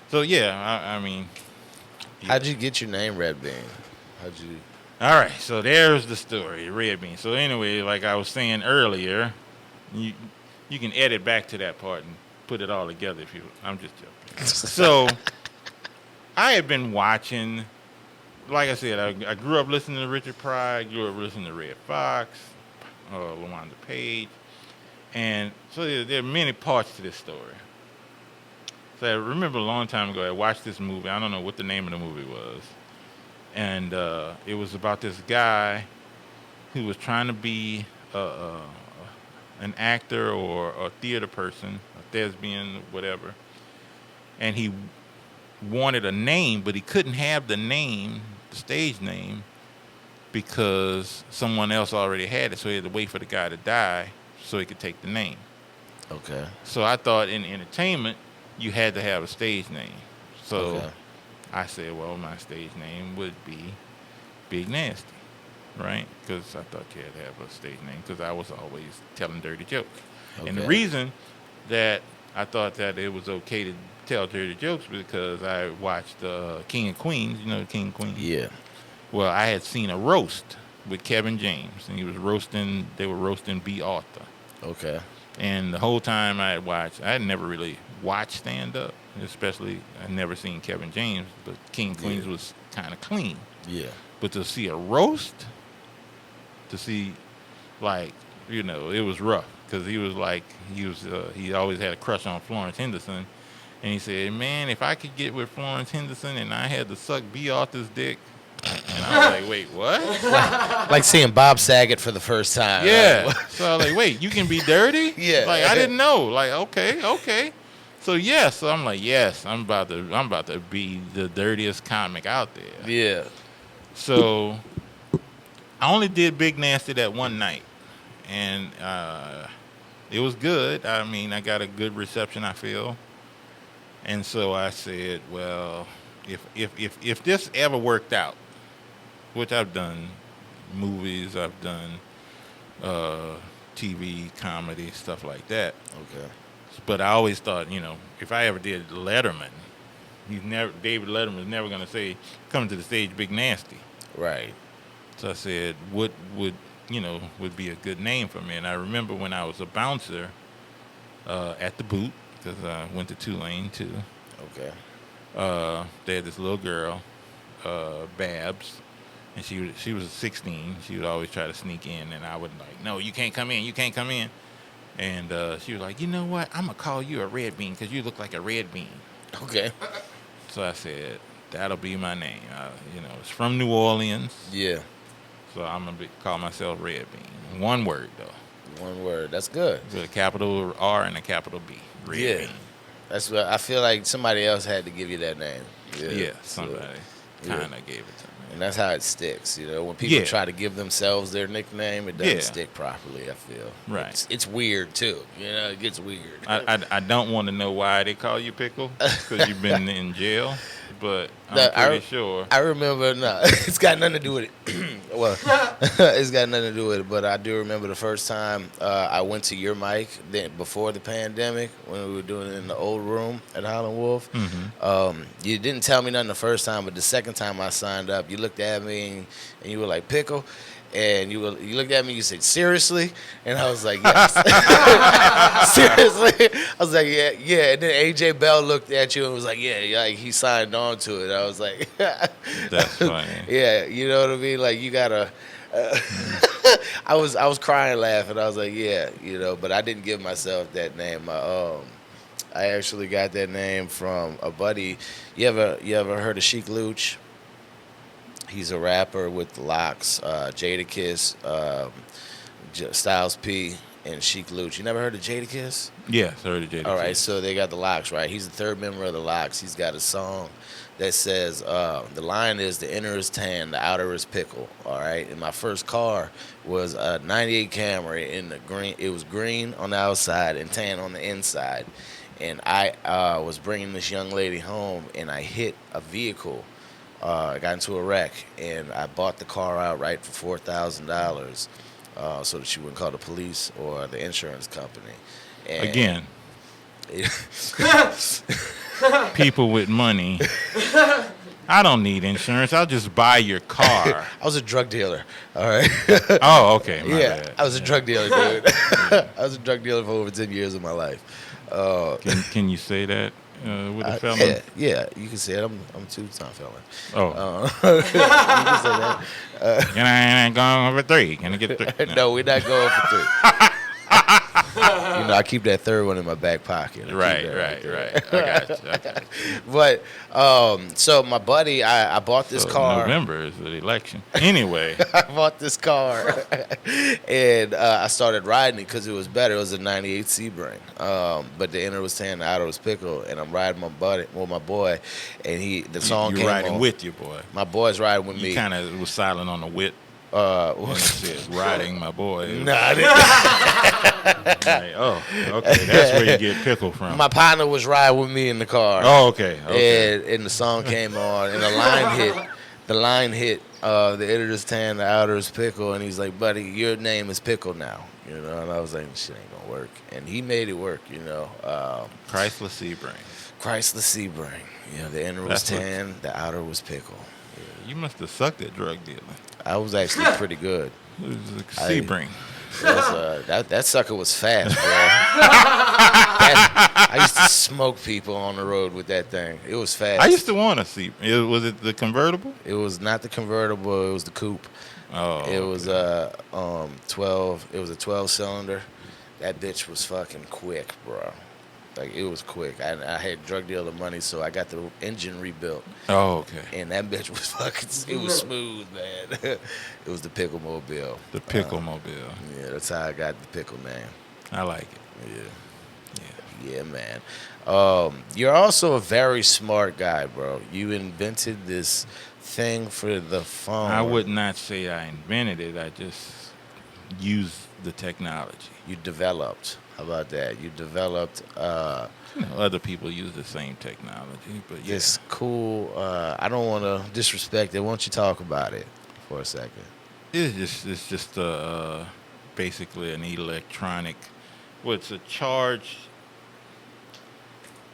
So, yeah, I mean. Yeah. How'd you get your name, RedBean? All right, so there's the story, RedBean. So anyway, like I was saying earlier, you can edit back to that part and put it all together if you. I'm just joking. So I had been watching. Like I said, I grew up listening to Richard Pryor. I grew up listening to Red Fox, LaWanda Page, and so there are many parts to this story. So I remember a long time ago, I watched this movie. I don't know what the name of the movie was. And it was about this guy who was trying to be an actor or a theater person, a thespian, whatever. And he wanted a name, but he couldn't have the name, the stage name, because someone else already had it. So he had to wait for the guy to die so he could take the name. Okay. So I thought in entertainment, you had to have a stage name. So I said, well, my stage name would be Big Nasty, right? Because I thought you had to have a stage name because I was always telling dirty jokes. Okay. And the reason that I thought that it was okay to tell dirty jokes was because I watched King of Queens. You know King of Queens? Yeah. Well, I had seen a roast with Kevin James, and they were roasting B. Arthur. Okay. And the whole time I had never really watched stand-up, especially I'd never seen Kevin James, but King of Queens was kind of clean. Yeah. But to see a roast, it was rough because he always had a crush on Florence Henderson. And he said, man, if I could get with Florence Henderson and I had to suck B. Arthur's dick, And I was like, wait, what? Like seeing Bob Saget for the first time. Yeah. Like, So I was like, wait, you can be dirty? Yeah. Like, I didn't know. Like, okay. So I'm like, yes, I'm about to be the dirtiest comic out there. yeah. So I only did Big Nasty that one night, and it was good. I mean, I got a good reception, I feel. And so I said, well, if this ever worked out, which I've done movies, I've done TV, comedy, stuff like that. Okay. But I always thought, if I ever did Letterman, David Letterman was never going to say, come to the stage, Big Nasty. Right. So I said, what would be a good name for me? And I remember when I was a bouncer at the Boot, because I went to Tulane too. Okay. They had this little girl, Babs, and she was 16. She would always try to sneak in, and I would like, no, you can't come in. And she was like, you know what? I'm going to call you a Red Bean because you look like a red bean. Okay. So I said, that'll be my name. It's from New Orleans. Yeah. So I'm going to call myself Red Bean. One word, though. One word. That's good. With a capital R and a capital B. Red Bean. That's what I feel like somebody else had to give you that name. Yeah, somebody kind of gave it to me. And that's how it sticks. When people try to give themselves their nickname, it doesn't stick properly, I feel. Right. It's weird, too. It gets weird. I don't want to know why they call you Pickle, because you've been in jail. But I'm pretty sure. I remember, it's got nothing to do with it. Well, it's got nothing to do with it, but I do remember the first time I went to your mic before the pandemic when we were doing it in the old room at Holland Wolf. Mm-hmm. You didn't tell me nothing the first time, but the second time I signed up, you looked at me and you were like, Pickle. And you looked at me, you said, seriously? And I was like, yes. Seriously? I was like, yeah. And then AJ Bell looked at you and was like, yeah, like he signed on to it. I was like, that's funny. Yeah, you know what I mean? Like, you gotta, I was crying laughing. I was like, yeah, but I didn't give myself that name. I actually got that name from a buddy. You ever heard of Sheik Luch? He's a rapper with the Locks, Jadakiss, Styles P, and Sheik Luch. You never heard of Jadakiss? Yeah, heard of Jadakiss. All right, so they got the Locks, right? He's the third member of the Locks. He's got a song that says, the line is, the inner is tan, the outer is pickle, all right? And my first car was a 98 Camry in the green. It was green on the outside and tan on the inside. And I was bringing this young lady home, and I hit a vehicle. I got into a wreck, and I bought the car outright for $4,000 so that she wouldn't call the police or the insurance company. And again, people with money. I don't need insurance. I'll just buy your car. I was a drug dealer, all right? Oh, okay. My bad. I was a drug dealer, dude. I was a drug dealer for over 10 years of my life. Can you say that? With a felon? Yeah, you can say it. I'm a two-time felon. Oh. You can say that. And I ain't going for 3. Can I get 3? No, we're not going for 3. I keep that third one in my back pocket. Right. I got you. But, so my buddy, I bought this car. November is the election. Anyway. I bought this car, and I started riding it because it was better. It was a 98 Sebring. But the inner was tan, the outer was pickle, and I'm riding my boy, and the song came on. You're riding with your boy. My boy's riding with me. You kind of was silent on the wit. Riding my boy. Nah, I didn't. Like, oh, okay. That's where you get pickle from. My partner was riding with me in the car. Oh, okay. And the song came on, and the line hit. The inner is tan, the outer is pickle, and he's like, buddy, your name is Pickle now. And I was like, shit ain't gonna work. And he made it work, Chrysler Sebring. The inner was tan, the outer was pickle. You must have sucked at drug dealing. I was actually pretty good. It was a Sebring. That sucker was fast, bro. I used to smoke people on the road with that thing. It was fast. I used to want a Sebring. Was it the convertible? It was not the convertible. It was the coupe. Oh. It was 12. It was a 12-cylinder. That bitch was fucking quick, bro. Like it was quick. I had drug dealer money, so I got the engine rebuilt, Oh, okay. and that bitch was fucking. It was smooth, man. It was the Pickle Mobile. The Pickle Mobile. Yeah, that's how I got the pickle name. I like it. Yeah, Yeah. yeah, man. You're also a very smart guy, bro. You invented this thing for the phone. I would not say I invented it. I just used the technology. You developed. How about that? You developed Other people use the same technology, but yeah. this cool. I don't want to disrespect it. Why don't you talk about it for a second? It's just basically an electronic. Well, it's a charge.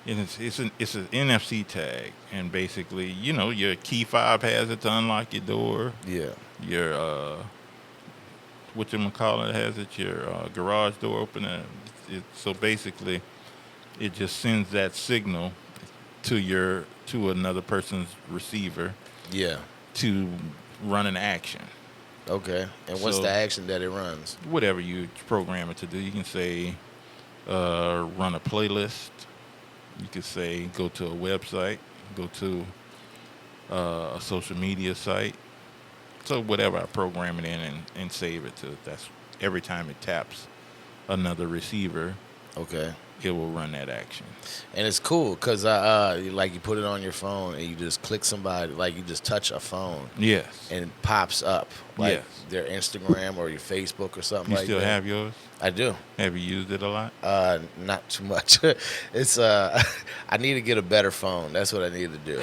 And it's an NFC tag, and basically, your key fob has it to unlock your door. Yeah. Your whatchamacallit has it, your garage door opener. So basically, it just sends that signal to another person's receiver Yeah. to run an action. Okay. And what's So- the action that it runs? Whatever you program it to do. You can say run a playlist. You could say go to a website, go to a social media site. So whatever I program it in and save it to, that's every time it taps another receiver, Okay. it will run that action. And it's cool because like you put it on your phone and you just click somebody, like you just touch a phone Yes. and it pops up like Yes. their Instagram or your Facebook or something You like still that. have yours? I do. Have you used it a lot? Not too much. It's I need to get a better phone. That's what I need to do.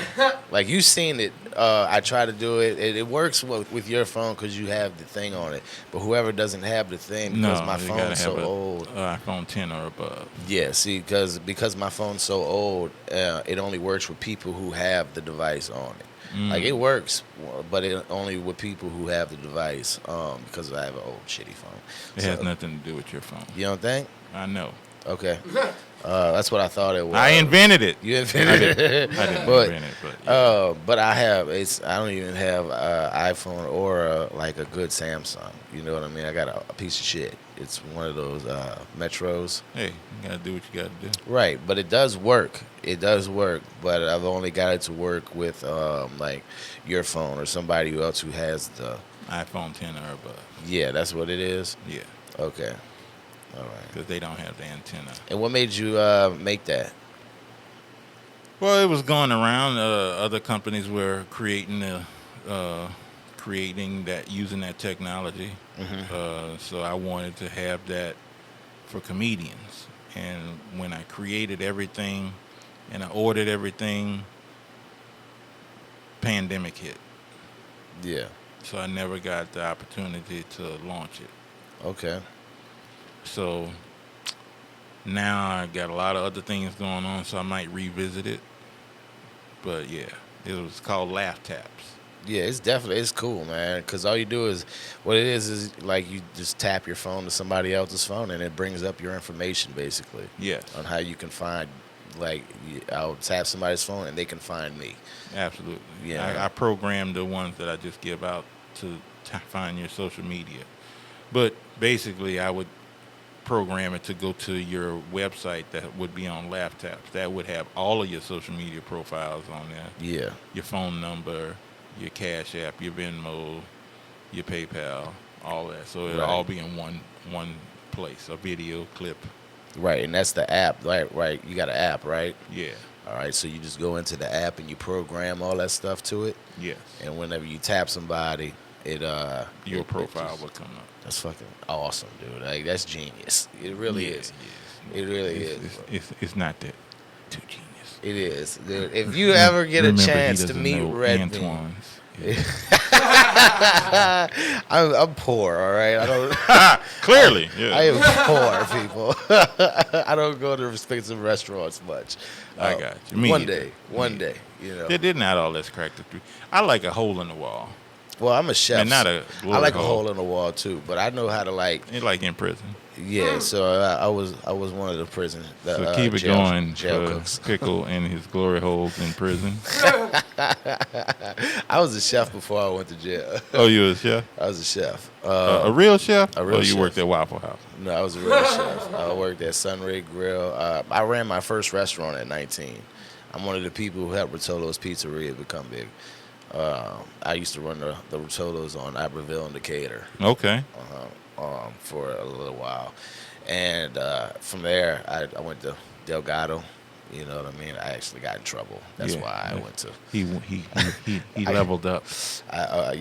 Like you've seen it. I try to do it. It works with your phone because you have the thing on it. But whoever doesn't have the thing because my you gotta phone's so have a old. iPhone 10 or above. Yeah, see, because my phone's so old, it only works with people who have the device on it. Like it works, but it only with people who have the device. Because I have an old shitty phone. It has nothing to do with your phone. You don't think? I know. Okay. That's what I thought it was. I invented it. You invented it. I didn't But, invent it, but yeah. But I don't even have iPhone or like a good Samsung. You know what I mean? I got a piece of shit. It's one of those Metros. Hey, you gotta do what you gotta do. Right, but it does work. It does work, but I've only got it to work with like your phone or somebody else who has the. iPhone 10 or above. Yeah, that's what it is. Yeah, Okay, all right. because they don't have the antenna. And what made you make that? Well, it was going around. Other companies were creating that, using that technology. So I wanted to have that for comedians. And when I created everything and I ordered everything, pandemic hit. Yeah. So I never got the opportunity to launch it. Okay. So now I got a lot of other things going on, so I might revisit it. But yeah, it was called Laugh Taps. Yeah, it's cool, man. Because all you do is, what it is like you just tap your phone to somebody else's phone, and it brings up your information basically Yes, on how you can find. Like I'll tap somebody's phone and they can find me. absolutely. Yeah. I programmed the ones that I just give out to find your social media. But basically, I would program it to go to your website that would be on Laugh Taps. That would have all of your social media profiles on there. Yeah. Your phone number, your Cash App, your Venmo, your PayPal, all that. So it'll Right. all be in one place, a video clip. Right, and that's the app. Right. You got an app, right? Yeah. All right, so you just go into the app and you program all that stuff to it, Yes. and whenever you tap somebody, Your it profile just- will come up. That's fucking awesome, dude. Like that's genius. It really is. Yeah. It really It's, is. it's not that too genius. It is, dude. If you ever get a Remember, he chance to doesn't meet know RedBean, Antoine's. I'm poor. All right, I don't. Clearly, yeah. I am poor, people. I don't go to expensive restaurants much. I got you. Me One either. day, one day, you know. They're not all that's cracked through. I like a hole in the wall. Well, I'm a chef. And not a I like a hole. hole in the wall too, but I know how to like. It's like in prison. Yeah, so I was one of the prison. The, So keep it jail going for cooks. Pickle and his glory holes in prison. I was a chef before I went to jail. Oh, you a chef? I was a chef. A real chef? a real Or you chef. worked at Waffle House? No, I was a real chef. I worked at Sunray Grill. I ran my first restaurant at 19. I'm one of the people who helped Rotolo's Pizzeria become big. I used to run the Rotolo's on Iberville and Decatur Okay. for a little while. And from there, I went to Delgado. You know what I mean? I actually got in trouble. That's Yeah, why I yeah. went to. He leveled up. I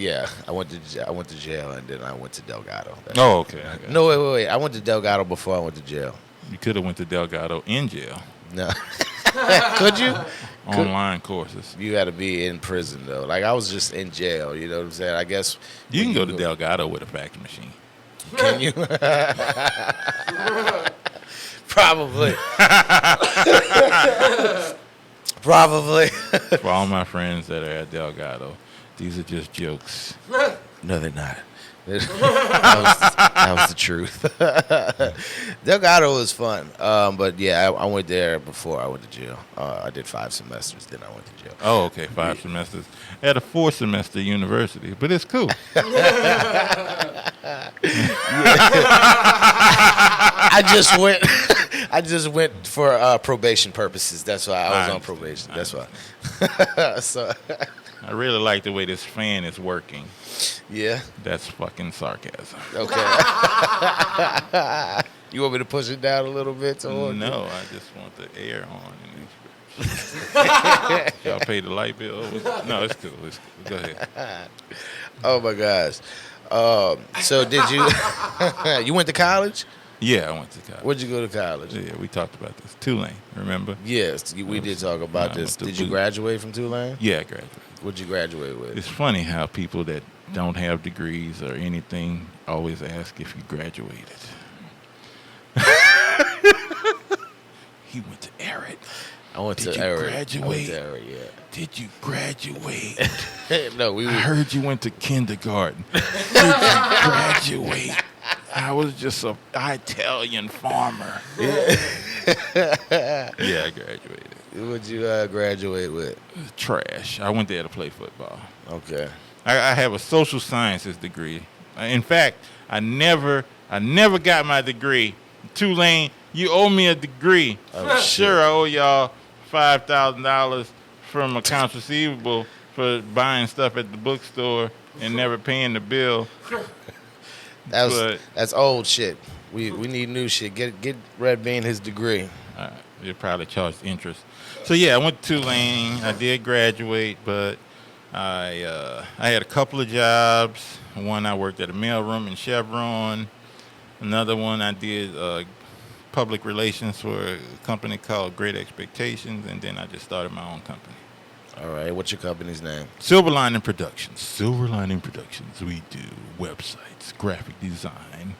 went to jail and then I went to Delgado. Oh, okay. I got No, wait. I went to Delgado before I went to jail. You could have went to Delgado in jail. No. Could you? Online courses. You got to be in prison though. Like I was just in jail. You know what I'm saying? I guess You can go to Delgado with a fax machine. Can you? Probably. Probably. For all my friends that are at Delgado, these are just jokes. No, they're not. That was the truth. Delgado was fun. But yeah, I went there before I went to jail. I did 5 semesters, then I went to jail. Oh, okay, 5 semesters. At a 4-semester university, but it's cool. I just went for probation purposes. That's why I was on probation. That's why. So I really like the way this fan is working. yeah. That's fucking sarcasm. Okay. You want me to push it down a little bit? No, I just want the air on. Y'all pay the light bill? No, it's cool. Go ahead. Oh my gosh. So did you? You went to college? Yeah, I went to college. Where'd you go to college? Yeah, we talked about this. Tulane, remember? Yes, we did talk about I this. went to Did you Duke. graduate from Tulane? Yeah, I graduated. What'd you graduate with? It's funny how people that don't have degrees or anything always ask if you graduated. He went to Eric. I went Did to you Eric. graduate? I went to Eric, yeah. Did you graduate? No, I heard you went to kindergarten. Did you graduate? I was just an Italian farmer. Yeah, I graduated. What'd you graduate with? Trash. I went there to play football. Okay. I have a social sciences degree. In fact, I never got my degree. Tulane, you owe me a degree. Oh, sure, I owe y'all $5,000 from accounts receivable for buying stuff at the bookstore and never paying the bill. That's old shit. We need new shit. Get RedBean his degree. They probably charged interest. So yeah, I went to Tulane. I did graduate, but I had a couple of jobs. One, I worked at a mailroom in Chevron. Another one, I did public relations for a company called Great Expectations, and then I just started my own company. All right. What's your company's name? Silver Lining Productions. Silver Lining Productions. We do websites, graphic design,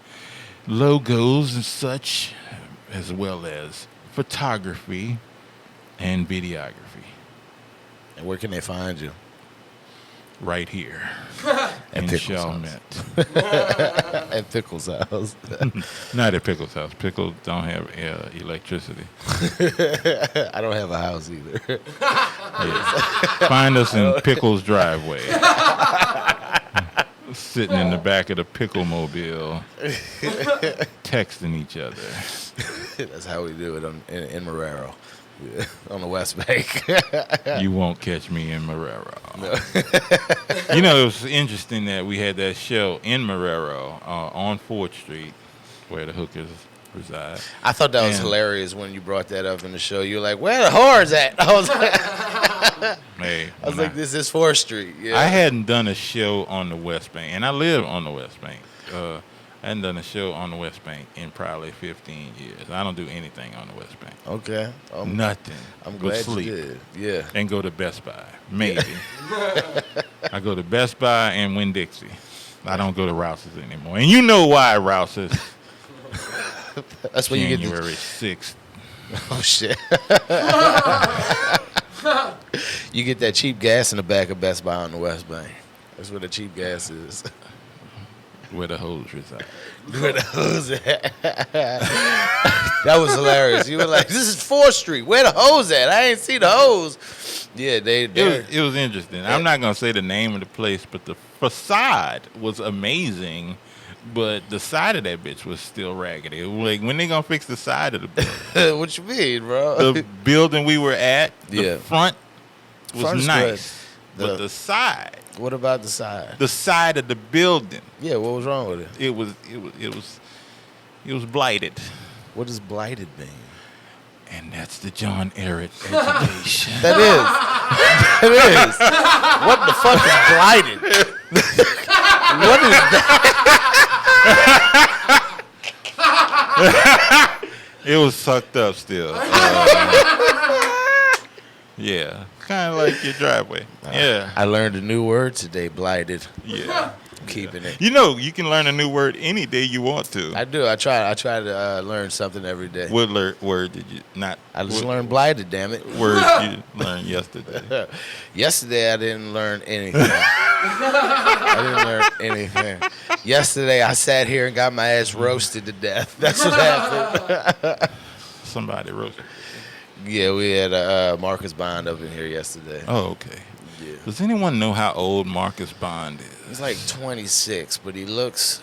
logos and such, as well as photography and videography. And where can they find you? Right here At in Pickles' Chalmette. At Pickles' house. Not at Pickles' house. Pickles don't have electricity. I don't have a house either. Yeah. Find us in Pickles' driveway. Sitting in the back of the Pickle Mobile, texting each other. That's how we do it in Marrero. Yeah, on the West Bank. You won't catch me in Marrero. No. You know, it was interesting that we had that show in Marrero on 4th Street where the hookers reside. I thought that was hilarious when you brought that up in the show. You were like, where the whores at? I was like, this is 4th Street. Yeah. I hadn't done a show on the West Bank, and I live on the West Bank. I hadn't done a show on the West Bank in probably 15 years. I don't do anything on the West Bank. Okay. Nothing. I'm glad sleep. you did. Yeah. And go to Best Buy. Maybe. I go to Best Buy and Winn-Dixie. I don't go to Rouse's anymore. And you know why, Rouse's. That's where you get January 6th. Oh, shit. You get that cheap gas in the back of Best Buy on the West Bank. That's where the cheap gas is. Where the hose reside. Where the hose at? That was hilarious. You were like, "This is 4th Street. Where the hose at? I ain't see the hose." Yeah, it was interesting. I'm not gonna say the name of the place, but the facade was amazing. But the side of that bitch was still raggedy. It was like, when they gonna fix the side of the building? What you mean, bro? The building we were at, the front was Front's nice, but the side. What about the side? The side of the building. Yeah, what was wrong with it? It was blighted. What does blighted mean? And that's the John Ehret education. That is. What the fuck is blighted? What is that? It was sucked up still. Yeah, kind of like your driveway. Yeah. I learned a new word today, blighted. Yeah. I'm keeping it. You know, you can learn a new word any day you want to. I do. I try to learn something every day. What word did you not? I just learned blighted, damn it. Word you learned yesterday. Yesterday, I didn't learn anything. I didn't learn anything. Yesterday, I sat here and got my ass roasted to death. That's what happened. Somebody roasted. Yeah, we had Marcus Bond up in here yesterday. Oh, okay. Yeah. Does anyone know how old Marcus Bond is? He's like 26, but he looks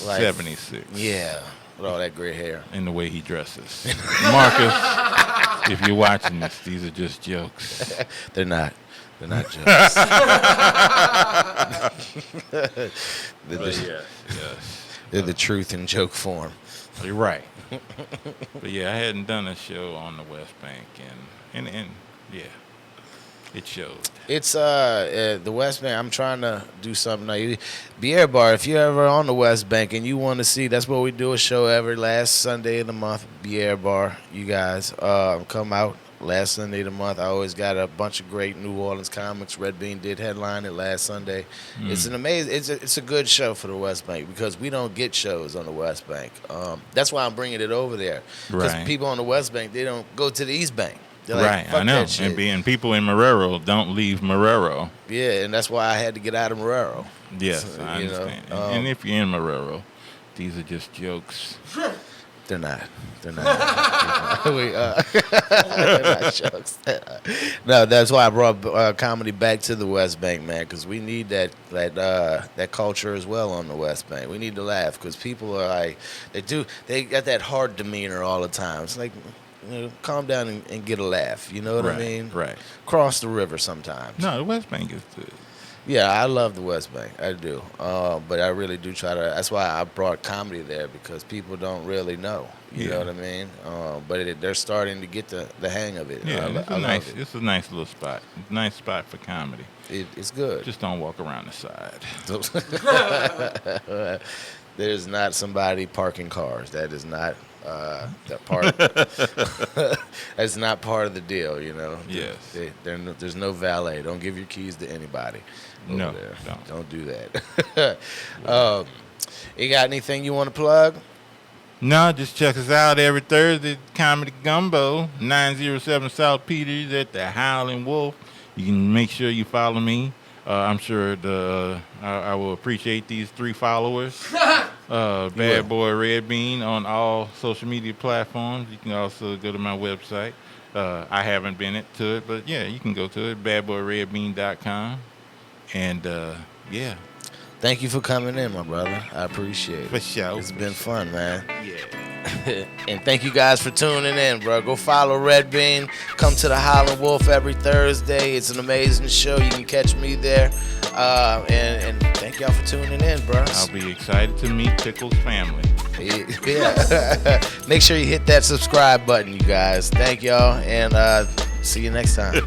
like 76. Yeah, with all that gray hair. In the way he dresses. Marcus, if you're watching this, these are just jokes. They're not jokes. They're the truth in joke form. You're right. But yeah, I hadn't done a show on the West Bank, and yeah, it showed. It's the West Bank. I'm trying to do something now. Bière Bar, if you're ever on the West Bank and you want to see, that's what we do, a show every last Sunday of the month. Bière Bar, you guys come out last Sunday of the month. I always got a bunch of great New Orleans comics. RedBean did headline it last Sunday. It's an amazing. It's a good show for the West Bank because we don't get shows on the West Bank. That's why I'm bringing it over there. Because people on the West Bank, they don't go to the East Bank. They're like, right, fuck I know. that shit. And people in Marrero don't leave Marrero. Yeah, and that's why I had to get out of Marrero. Yes, I understand. And if you're in Marrero, these are just jokes. They're not. They're not jokes. No, that's why I brought comedy back to the West Bank, man, because we need that culture as well on the West Bank. We need to laugh because people are like, they got that hard demeanor all the time. It's like, calm down and get a laugh. You know what I mean? Right. Cross the river sometimes. No, the West Bank is good. Yeah, I love the West Bank. I do. But I really do try to. That's why I brought comedy there because people don't really know. You know what I mean? But they're starting to get the hang of it. Yeah, it's a nice little spot. Nice spot for comedy. It's good. Just don't walk around the side. There's not somebody parking cars. That is not that part. That's not part of the deal. You know. Yes. There's no valet. Don't give your keys to anybody. No, don't do that. You got anything you want to plug? No, just check us out every Thursday, Comedy Gumbo, 907 South Peters at the Howling Wolf. You can make sure you follow me. I'm sure I will appreciate these 3 followers. Bad Boy RedBean on all social media platforms. You can also go to my website. I haven't been to it, but yeah, you can go to it, badboyredbean.com. And yeah. Thank you for coming in, my brother. I appreciate it. For sure. It's been fun, man. Yeah. And thank you guys for tuning in, bro. Go follow RedBean. Come to the Howling Wolf every Thursday. It's an amazing show. You can catch me there. And thank y'all for tuning in, bro. I'll be excited to meet Pickles' family. Yeah. Make sure you hit that subscribe button, you guys. Thank y'all, and see you next time.